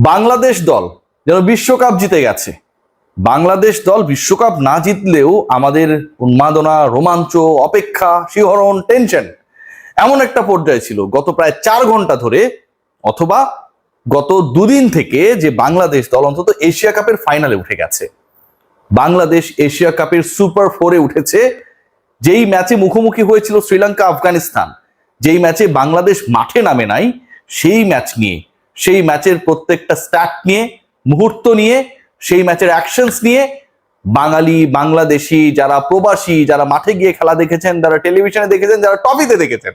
বাংলাদেশ দল যেন বিশ্বকাপ জিতে গেছে। বাংলাদেশ দল বিশ্বকাপ না জিতলেও আমাদের উন্মাদনা, রোমাঞ্চ, অপেক্ষা, শিহরণ, টেনশন এমন একটা পর্যায়ে ছিল গত প্রায় 4 ঘন্টা ধরে, অথবা গত দুদিন থেকে, যে বাংলাদেশ দল অন্তত এশিয়া কাপের ফাইনালে উঠে গেছে। বাংলাদেশ এশিয়া কাপের সুপার 4-এ উঠেছে। যেই ম্যাচে মুখোমুখি হয়েছিল শ্রীলঙ্কা আফগানিস্তান, যেই ম্যাচে বাংলাদেশ মাঠে নামে নাই, সেই ম্যাচ নিয়ে, সেই ম্যাচের প্রত্যেকটা স্ট্যাট নিয়ে, মুহূর্ত নিয়ে, সেই ম্যাচের অ্যাকশনস নিয়ে বাঙালি, বাংলাদেশি, যারা প্রবাসী, যারা মাঠে গিয়ে খেলা দেখেছেন, যারা টেলিভিশনে দেখেছেন, যারা টপিতে দেখেছেন,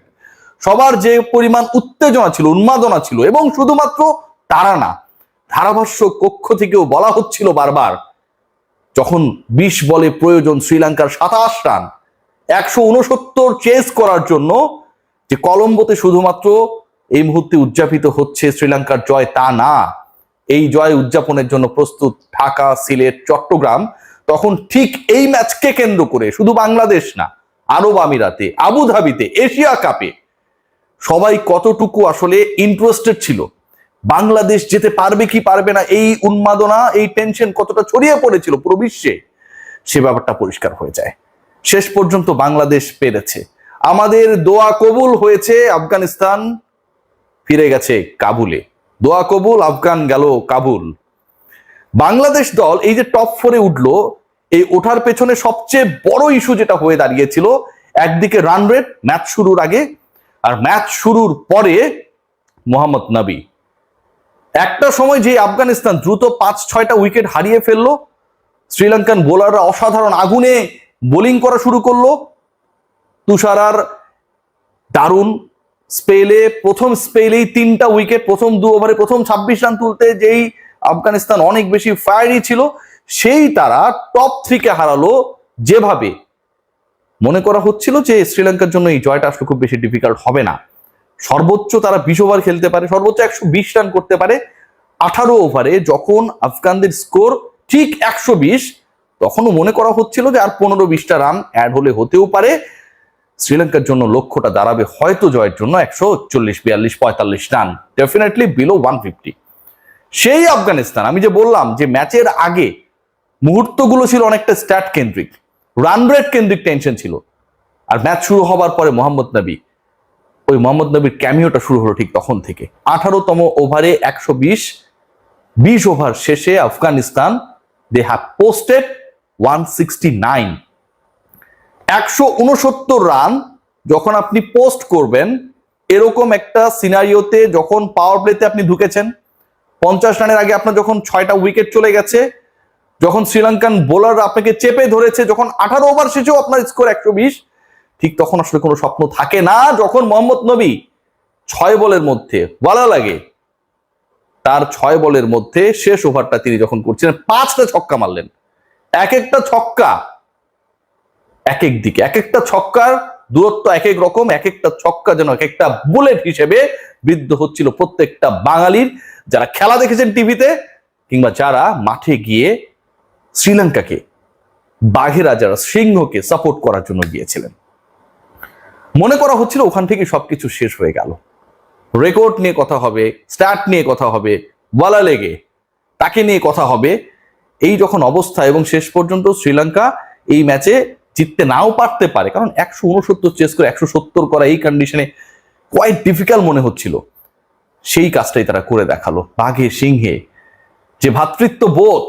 সবার যে পরিমাণ উত্তেজনা ছিল, উন্মাদনা ছিল, এবং শুধুমাত্র তারা না, ধারাভাষ্য কক্ষ থেকেও বলা হচ্ছিল বারবার, যখন 20 বলে প্রয়োজন শ্রীলঙ্কার 27 রান, 169 চেস করার জন্য, যে কলম্বোতে শুধুমাত্র এই মুহূর্তে উদযাপিত হচ্ছে শ্রীলঙ্কার জয়, তা না, এই জয় উদযাপনের জন্য প্রস্তুত ঢাকা, সিলেট, চট্টগ্রাম। তখন ঠিক এই ম্যাচকে কেন্দ্র করে শুধু বাংলাদেশ না, আরব আমিরাতে, আবুধাবিতে, এশিয়া কাপে সবাই কতটুকু আসলে ইন্টারেস্টেড ছিল, বাংলাদেশ যেতে পারবে কি পারবে না, এই উন্মাদনা, এই টেনশন কতটা ছড়িয়ে পড়েছিল পুরো বিশ্বে, সে ব্যাপারটা পরিষ্কার হয়ে যায়। শেষ পর্যন্ত বাংলাদেশ পেরেছে। আমাদের দোয়া কবুল হয়েছে, আফগানিস্তান ফিরে গেছে কাবুলে। দোয়া কবুল, আফগান গেল কাবুল। বাংলাদেশ দল এই যে টপ 4-এ উঠলো, এই ওঠার পেছনে সবচেয়ে বড় ইস্যু যেটা হয়ে দাঁড়িয়েছিল, একদিকে রান রেট ম্যাচ শুরুর আগে, আর ম্যাচ শুরুর পরে মোহাম্মদ নবী। একটা সময় যে আফগানিস্তান দ্রুত 5-6টা উইকেট হারিয়ে ফেললো, শ্রীলঙ্কান বোলাররা অসাধারণ আগুনে বোলিং করা শুরু করলো। তুষারার দারুণ স্পেলে, প্রথম স্পেলেই 3টা উইকেট, প্রথম 2 ওভারে প্রথম 26 রান তুলতে যেই আফগানিস্তান অনেক বেশি ফায়ারি ছিল, সেই তারা টপ 3-কে হারালো। যেভাবে মনে করা হচ্ছিল যে শ্রীলঙ্কার জন্য এই জয়টা আসলে খুব বেশি ডিফিকাল্ট হবে না, সর্বোচ্চ তারা 20 ওভার খেলতে পারে, সর্বোচ্চ 120 রান করতে পারে। 18 ওভারে যখন আফগানদের স্কোর ঠিক 120, তখনও মনে করা হচ্ছিল যে আর 15-20টা রান অ্যাড হলে হতেও পারে, শ্রীলঙ্কার জন্য লক্ষ্যটা দাঁড়াবে হয়তো জয়ের জন্য 140, 42, 45 রান, ডেফিনেটলি বিলো 150। সেই আফগানিস্তান, আমি যে বললাম যে ম্যাচের আগে মুহূর্তগুলো ছিল অনেকটা স্ট্যাট কেন্দ্রিক, রান রেট কেন্দ্রিক টেনশন ছিল, আর ম্যাচ শুরু হবার পরে মোহাম্মদ নবী, ওই মোহাম্মদ নবীর ক্যামিওটা শুরু হলো ঠিক তখন থেকে। 18তম ওভারে 120, 20 ওভার শেষে Afghanistan they have posted 169। 169 run যখন আপনি পোস্ট করবেন, এরকম একটা সিনারিওতে, যখন পাওয়ার প্লেতে আপনি ঢুকেছেন, 50 রানের আগে আপনার যখন 6টা উইকেট চলে গেছে, যখন শ্রীলঙ্কান বোলার আপনাকে চেপে ধরেছে, যখন 18 ওভার শেষেও আপনার স্কোর 120, ঠিক তখন আসলে কোনো স্বপ্ন থাকে না, যখন মোহাম্মদ নবী 6 বলের মধ্যে বলা লাগে, তার 6 বলের মধ্যে শেষ ওভারটা তিনি যখন করছিলেন, 5টা ছক্কা মারলেন। এক একটা ছক্কা এক এক দিকে, এক একটা ছক্কার দূরত্ব এক এক রকম, এক একটা ছক্কা যেন এক একটা বুলেট হিসেবে বিদ্ধ হচ্ছিল প্রত্যেকটা বাঙালির, যারা খেলা দেখেছেন টিভিতে, কিংবা যারা মাঠে গিয়ে শ্রীলঙ্কাকে, বাঘেরা যারা সিংহকে সাপোর্ট করার জন্য গিয়েছিলেন। মনে করা হচ্ছিল ওখান থেকে সবকিছু শেষ হয়ে গেল, রেকর্ড নিয়ে কথা হবে, স্ট্যাট নিয়ে কথা হবে, বলা লেগে তাকে নিয়ে কথা হবে, এই যখন অবস্থা, এবং শেষ পর্যন্ত শ্রীলঙ্কা এই ম্যাচে জিততে নাও পারতে পারে, কারণ 169 চেস করে 170 করা এই কন্ডিশনে কোয়াইট ডিফিকাল্ট মনে হচ্ছিল, সেই কাজটাই তারা করে দেখালো। বাঘে সিংহে যে ভ্রাতৃত্ববোধ,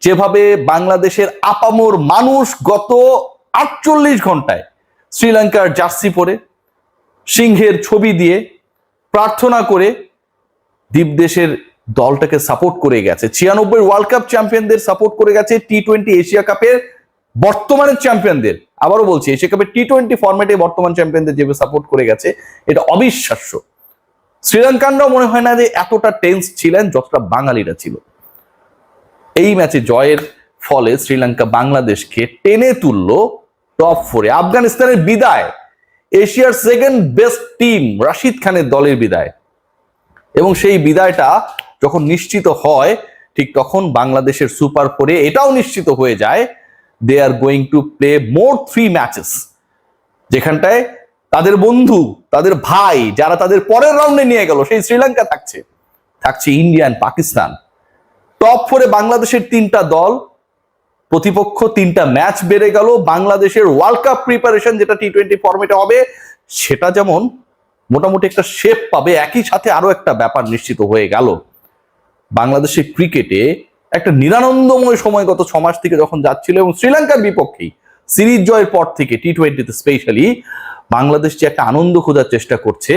যেভাবে বাংলাদেশের আপামর মানুষ গত 48 ঘন্টায় শ্রীলঙ্কার জার্সি পরে, সিংহের ছবি দিয়ে, প্রার্থনা করে দ্বীপদেশের দলটাকে সাপোর্ট করে গেছে, 96 ওয়ার্ল্ড কাপ চ্যাম্পিয়নদের সাপোর্ট করে গেছে, টি-20 এশিয়া কাপের বর্তমানের চ্যাম্পিয়নদের, আবারও বলছি, এশিয়া কাপের টি-20 ফরম্যাটে বর্তমান চ্যাম্পিয়নদের যেভাবে সাপোর্ট করে গেছে, এটা অবিশ্বাস্য। শ্রীলঙ্কানরাও মনে হয় না যে এতটা টেন্স ছিলেন যতটা বাঙালিরা ছিল। এই ম্যাচে জয়ের ফলে শ্রীলঙ্কা বাংলাদেশকে টেনে তুললো টপ 4-এ। আফগানিস্তানের বিদায়, এশিয়ার সেকেন্ড বেস্ট টিম রাশিদ খানের দলের বিদায়, এবং সেই বিদায়টা যখন নিশ্চিত হয়, ঠিক তখন বাংলাদেশের সুপার 4-এ এটাও নিশ্চিত হয়ে যায়, they are going to play more 3 matches, যেখানটায় তাদের বন্ধু, তাদের ভাই, যারা তাদের পরের রাউন্ডে নিয়ে গেল, সেই শ্রীলঙ্কা থাকছে। থাকছে ইন্ডিয়া এন্ড পাকিস্তান। টপ 4-এ বাংলাদেশের 3টা দল, প্রতিপক্ষ 3টা ম্যাচ বেড়ে গেল। বাংলাদেশের ওয়ার্ল্ড কাপ প্রিপারেশন যেটা টি-20 ফরম্যাটে হবে সেটা যেমন মোটামুটি একটা শেপ পাবে, একই সাথে আরো একটা ব্যাপার নিশ্চিত হয়ে গেল। বাংলাদেশের ক্রিকেটে একটা নিরানন্দময় সময় গত 6 মাস থেকে যখন যাচ্ছিল, এবং শ্রীলঙ্কার বিপক্ষেই সিরিজ জয়ের পর থেকে টি-20তে স্পেশালি বাংলাদেশ যে একটা আনন্দ খোঁজার চেষ্টা করছে,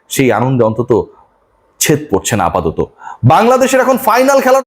সেই আনন্দে অন্তত ছেদ পড়ছে না আপাতত। বাংলাদেশের এখন ফাইনাল খেলা